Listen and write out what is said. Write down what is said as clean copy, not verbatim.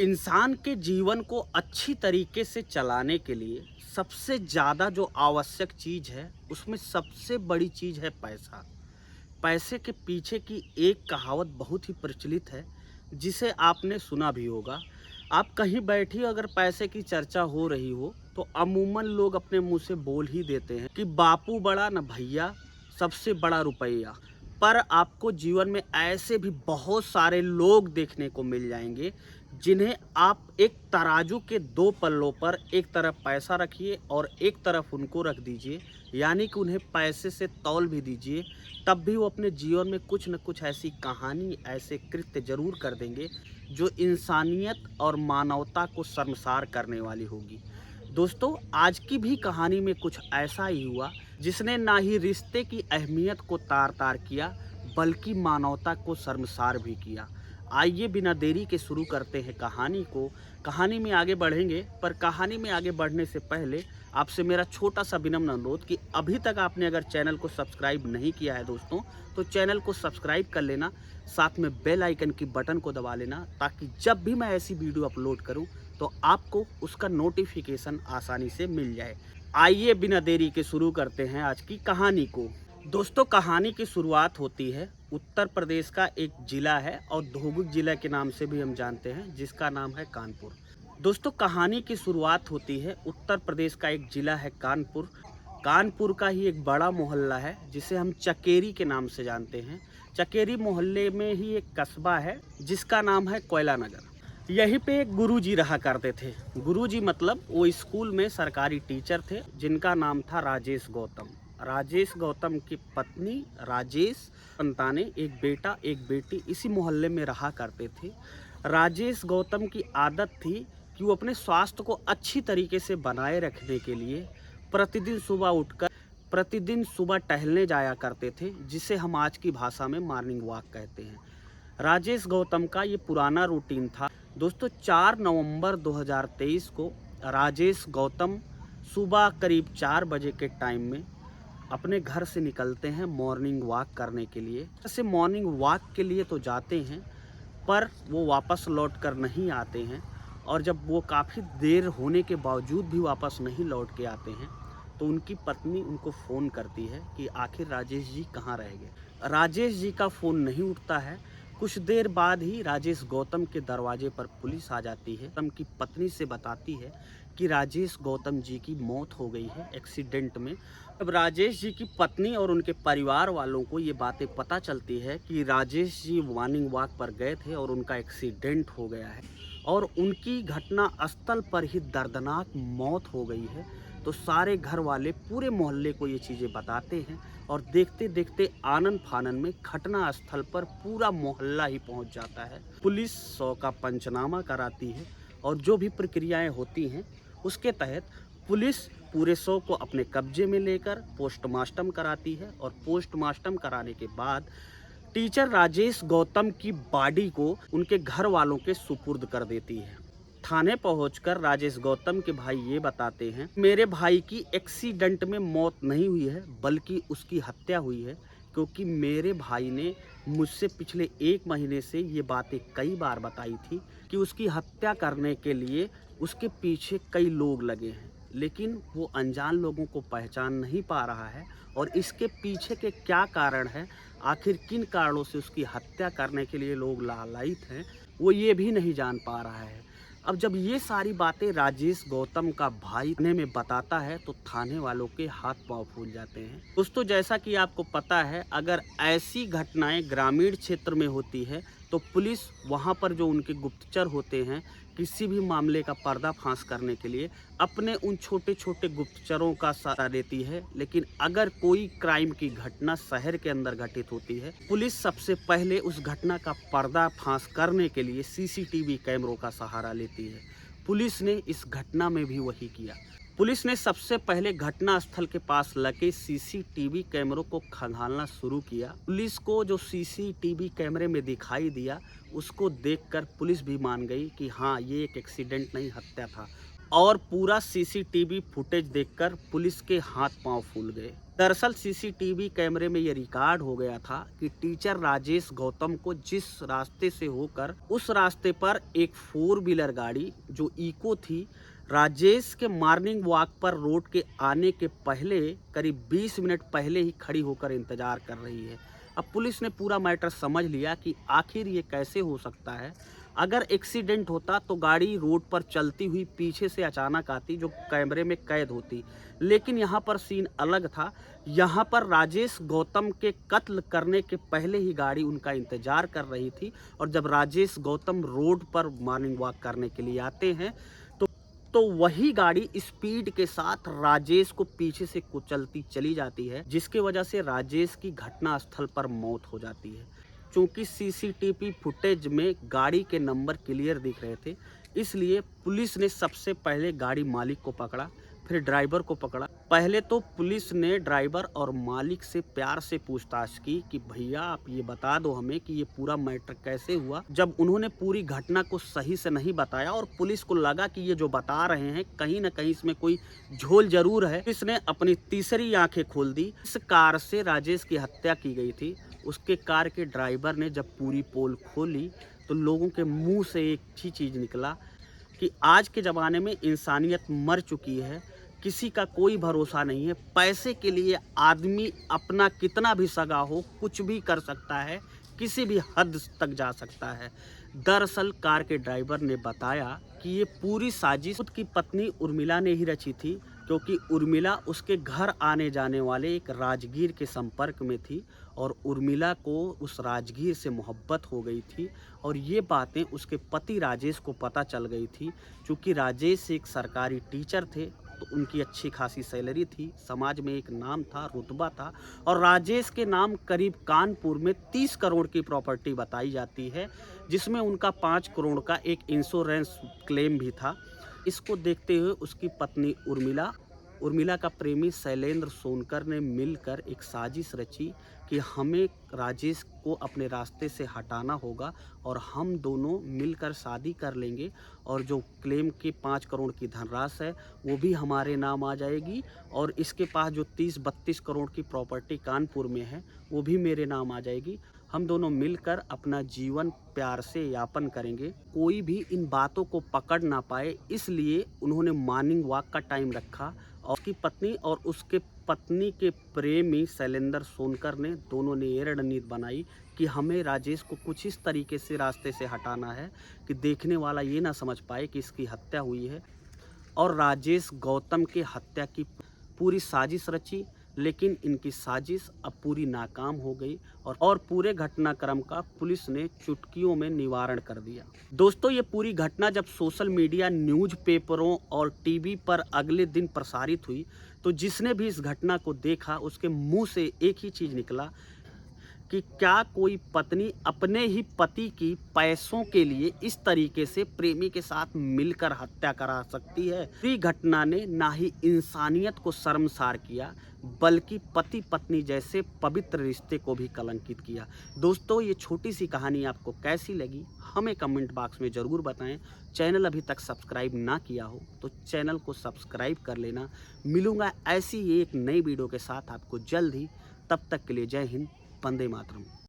इंसान के जीवन को अच्छी तरीके से चलाने के लिए सबसे ज़्यादा जो आवश्यक चीज़ है उसमें सबसे बड़ी चीज़ है पैसा। पैसे के पीछे की एक कहावत बहुत ही प्रचलित है जिसे आपने सुना भी होगा। आप कहीं बैठी अगर पैसे की चर्चा हो रही हो तो अमूमन लोग अपने मुंह से बोल ही देते हैं कि बापू बड़ा न भैया, सबसे बड़ा रुपया। पर आपको जीवन में ऐसे भी बहुत सारे लोग देखने को मिल जाएंगे जिन्हें आप एक तराजू के दो पल्लों पर एक तरफ पैसा रखिए और एक तरफ उनको रख दीजिए, यानी कि उन्हें पैसे से तौल भी दीजिए, तब भी वो अपने जीवन में कुछ न कुछ ऐसी कहानी, ऐसे कृत्य जरूर कर देंगे जो इंसानियत और मानवता को शर्मसार करने वाली होगी। दोस्तों, आज की भी कहानी में कुछ ऐसा ही हुआ जिसने ना ही रिश्ते की अहमियत को तार तार किया बल्कि मानवता को शर्मसार भी किया। आइए बिना देरी के शुरू करते हैं कहानी को। कहानी में आगे बढ़ेंगे, पर कहानी में आगे बढ़ने से पहले आपसे मेरा छोटा सा विनम्र अनुरोध कि अभी तक आपने अगर चैनल को सब्सक्राइब नहीं किया है दोस्तों, तो चैनल को सब्सक्राइब कर लेना, साथ में बेल आइकन की बटन को दबा लेना, ताकि जब भी मैं ऐसी वीडियो अपलोड करूं तो आपको उसका नोटिफिकेशन आसानी से मिल जाए। आइए बिना देरी के शुरू करते हैं आज की कहानी को। दोस्तों, कहानी की शुरुआत होती है उत्तर प्रदेश का एक ज़िला है और धोबी ज़िला के नाम से भी हम जानते हैं, जिसका नाम है कानपुर। दोस्तों, कहानी की शुरुआत होती है उत्तर प्रदेश का एक ज़िला है कानपुर। कानपुर का ही एक बड़ा मोहल्ला है जिसे हम चकेरी के नाम से जानते हैं। चकेरी मोहल्ले में ही एक कस्बा है जिसका नाम है कोयला नगर। यहीं पे एक गुरुजी रहा करते थे। गुरुजी मतलब वो स्कूल में सरकारी टीचर थे जिनका नाम था राजेश गौतम। राजेश गौतम की पत्नी राजेश संतानें, एक बेटा एक बेटी, इसी मोहल्ले में रहा करते थे। राजेश गौतम की आदत थी कि वो अपने स्वास्थ्य को अच्छी तरीके से बनाए रखने के लिए प्रतिदिन सुबह टहलने जाया करते थे, जिसे हम आज की भाषा में मॉर्निंग वॉक कहते हैं। राजेश गौतम का ये पुराना रूटीन था। दोस्तों, 4 नवंबर 2023 को राजेश गौतम सुबह करीब 4 बजे के टाइम में अपने घर से निकलते हैं मॉर्निंग वॉक करने के लिए। ऐसे मॉर्निंग वॉक के लिए तो जाते हैं, पर वो वापस लौट कर नहीं आते हैं, और जब वो काफ़ी देर होने के बावजूद भी वापस नहीं लौट के आते हैं तो उनकी पत्नी उनको फ़ोन करती है कि आखिर राजेश जी कहाँ रह गए। राजेश जी का फ़ोन नहीं उठता है। कुछ देर बाद ही राजेश गौतम के दरवाजे पर पुलिस आ जाती है। गौतम की पत्नी से बताती है कि राजेश गौतम जी की मौत हो गई है एक्सीडेंट में। अब राजेश जी की पत्नी और उनके परिवार वालों को ये बातें पता चलती है कि राजेश जी मॉर्निंग वॉक पर गए थे और उनका एक्सीडेंट हो गया है और उनकी घटना स्थल पर ही दर्दनाक मौत हो गई है, तो सारे घर वाले पूरे मोहल्ले को ये चीज़ें बताते हैं और देखते देखते आनन फानन में घटना स्थल पर पूरा मोहल्ला ही पहुंच जाता है। पुलिस 100 का पंचनामा कराती है और जो भी प्रक्रियाएं होती हैं उसके तहत पुलिस पूरे 100 को अपने कब्जे में लेकर पोस्टमार्टम कराती है और पोस्टमार्टम कराने के बाद टीचर राजेश गौतम की बॉडी को उनके घर वालों के सुपुर्द कर देती है। थाने पहुंचकर राजेश गौतम के भाई ये बताते हैं, मेरे भाई की एक्सीडेंट में मौत नहीं हुई है बल्कि उसकी हत्या हुई है, क्योंकि मेरे भाई ने मुझसे पिछले 1 महीने से ये बातें कई बार बताई थी कि उसकी हत्या करने के लिए उसके पीछे कई लोग लगे हैं, लेकिन वो अनजान लोगों को पहचान नहीं पा रहा है और इसके पीछे के क्या कारण है, आखिर किन कारणों से उसकी हत्या करने के लिए लोग लालायित हैं, वो ये भी नहीं जान पा रहा है। अब जब ये सारी बातें राजेश गौतम का भाई थाने में बताता है तो थाने वालों के हाथ पांव फूल जाते हैं। दोस्तों, जैसा कि आपको पता है, अगर ऐसी घटनाएं ग्रामीण क्षेत्र में होती है तो पुलिस वहां पर जो उनके गुप्तचर होते हैं, किसी भी मामले का पर्दाफाश करने के लिए अपने उन छोटे छोटे गुप्तचरों का सहारा लेती है। लेकिन अगर कोई क्राइम की घटना शहर के अंदर घटित होती है, पुलिस सबसे पहले उस घटना का पर्दाफाश करने के लिए सीसीटीवी कैमरों का सहारा लेती है। पुलिस ने इस घटना में भी वही किया। पुलिस ने सबसे पहले घटना स्थल के पास लगे सीसीटीवी कैमरों को खंगालना शुरू किया। पुलिस को जो सीसीटीवी कैमरे में दिखाई दिया उसको देखकर पुलिस भी मान गई कि हाँ, ये एक एक्सीडेंट नहीं, हत्या था। और पूरा सीसीटीवी फुटेज देखकर पुलिस के हाथ पांव फूल गए। दरअसल सीसीटीवी कैमरे में ये रिकॉर्ड हो गया था कि टीचर राजेश गौतम को जिस रास्ते से होकर उस रास्ते पर एक 4 व्हीलर गाड़ी जो इको थी, राजेश के मॉर्निंग वॉक पर रोड के आने के पहले करीब 20 मिनट पहले ही खड़ी होकर इंतजार कर रही है। अब पुलिस ने पूरा मैटर समझ लिया कि आखिर ये कैसे हो सकता है। अगर एक्सीडेंट होता तो गाड़ी रोड पर चलती हुई पीछे से अचानक आती जो कैमरे में कैद होती, लेकिन यहाँ पर सीन अलग था। यहाँ पर राजेश गौतम के कत्ल करने के पहले ही गाड़ी उनका इंतजार कर रही थी और जब राजेश गौतम रोड पर मॉर्निंग वॉक करने के लिए आते हैं तो वही गाड़ी स्पीड के साथ राजेश को पीछे से कुचलती चली जाती है, जिसकी वजह से राजेश की घटना स्थल पर मौत हो जाती है। चूंकि सीसीटीवी फुटेज में गाड़ी के नंबर क्लियर दिख रहे थे, इसलिए पुलिस ने सबसे पहले गाड़ी मालिक को पकड़ा, फिर ड्राइवर को पकड़ा। पहले तो पुलिस ने ड्राइवर और मालिक से प्यार से पूछताछ की कि भैया आप ये बता दो हमें कि ये पूरा मैटर कैसे हुआ। जब उन्होंने पूरी घटना को सही से नहीं बताया और पुलिस को लगा कि ये जो बता रहे हैं कहीं ना कहीं इसमें कोई झोल जरूर है, इसने अपनी तीसरी आंखें खोल दी। इस कार से राजेश की हत्या की गई थी। उसके कार के ड्राइवर ने जब पूरी पोल खोली तो लोगों के मुंह से एक ही चीज़ निकला कि आज के ज़माने में इंसानियत मर चुकी है, किसी का कोई भरोसा नहीं है। पैसे के लिए आदमी अपना कितना भी सगा हो कुछ भी कर सकता है, किसी भी हद तक जा सकता है। दरअसल कार के ड्राइवर ने बताया कि ये पूरी साजिश उसकी पत्नी उर्मिला ने ही रची थी, क्योंकि उर्मिला उसके घर आने जाने वाले एक राजगीर के संपर्क में थी और उर्मिला को उस राजगीर से मोहब्बत हो गई थी और ये बातें उसके पति राजेश को पता चल गई थी। चूँकि राजेश एक सरकारी टीचर थे तो उनकी अच्छी खासी सैलरी थी, समाज में एक नाम था, रुतबा था और राजेश के नाम करीब कानपुर में 30 करोड़ की प्रॉपर्टी बताई जाती है, जिसमें उनका 5 करोड़ का एक इंश्योरेंस क्लेम भी था। इसको देखते हुए उसकी पत्नी उर्मिला का प्रेमी शैलेंद्र सोनकर ने मिलकर एक साजिश रची कि हमें राजेश को अपने रास्ते से हटाना होगा और हम दोनों मिलकर शादी कर लेंगे और जो क्लेम की 5 करोड़ की धनराशि है वो भी हमारे नाम आ जाएगी और इसके पास जो 30-32 करोड़ की प्रॉपर्टी कानपुर में है वो भी मेरे नाम आ जाएगी। हम दोनों मिलकर अपना जीवन प्यार से यापन करेंगे, कोई भी इन बातों को पकड़ ना पाए, इसलिए उन्होंने मॉर्निंग वॉक का टाइम रखा और उसकी पत्नी और उसके पत्नी के प्रेमी शैलेंद्र सोनकर ने दोनों ने ये रणनीति बनाई कि हमें राजेश को कुछ इस तरीके से रास्ते से हटाना है कि देखने वाला ये ना समझ पाए कि इसकी हत्या हुई है और राजेश गौतम की हत्या की पूरी साजिश रची। लेकिन इनकी साजिश अब पूरी नाकाम हो गई और पूरे घटनाक्रम का पुलिस ने चुटकियों में निवारण कर दिया। दोस्तों ये पूरी घटना जब सोशल मीडिया, न्यूज़पेपरों और टीवी पर अगले दिन प्रसारित हुई तो जिसने भी इस घटना को देखा उसके मुंह से एक ही चीज़ निकला कि क्या कोई पत्नी अपने ही पति की पैसों के लिए इस तरीके से प्रेमी के साथ मिलकर हत्या करा सकती है। पूरी घटना ने ना ही इंसानियत को शर्मसार किया बल्कि पति पत्नी जैसे पवित्र रिश्ते को भी कलंकित किया। दोस्तों ये छोटी सी कहानी आपको कैसी लगी हमें कमेंट बॉक्स में ज़रूर बताएं। चैनल अभी तक सब्सक्राइब ना किया हो तो चैनल को सब्सक्राइब कर लेना। मिलूंगा ऐसी एक नई वीडियो के साथ आपको जल्द ही, तब तक के लिए जय हिंद, वंदे मातरम।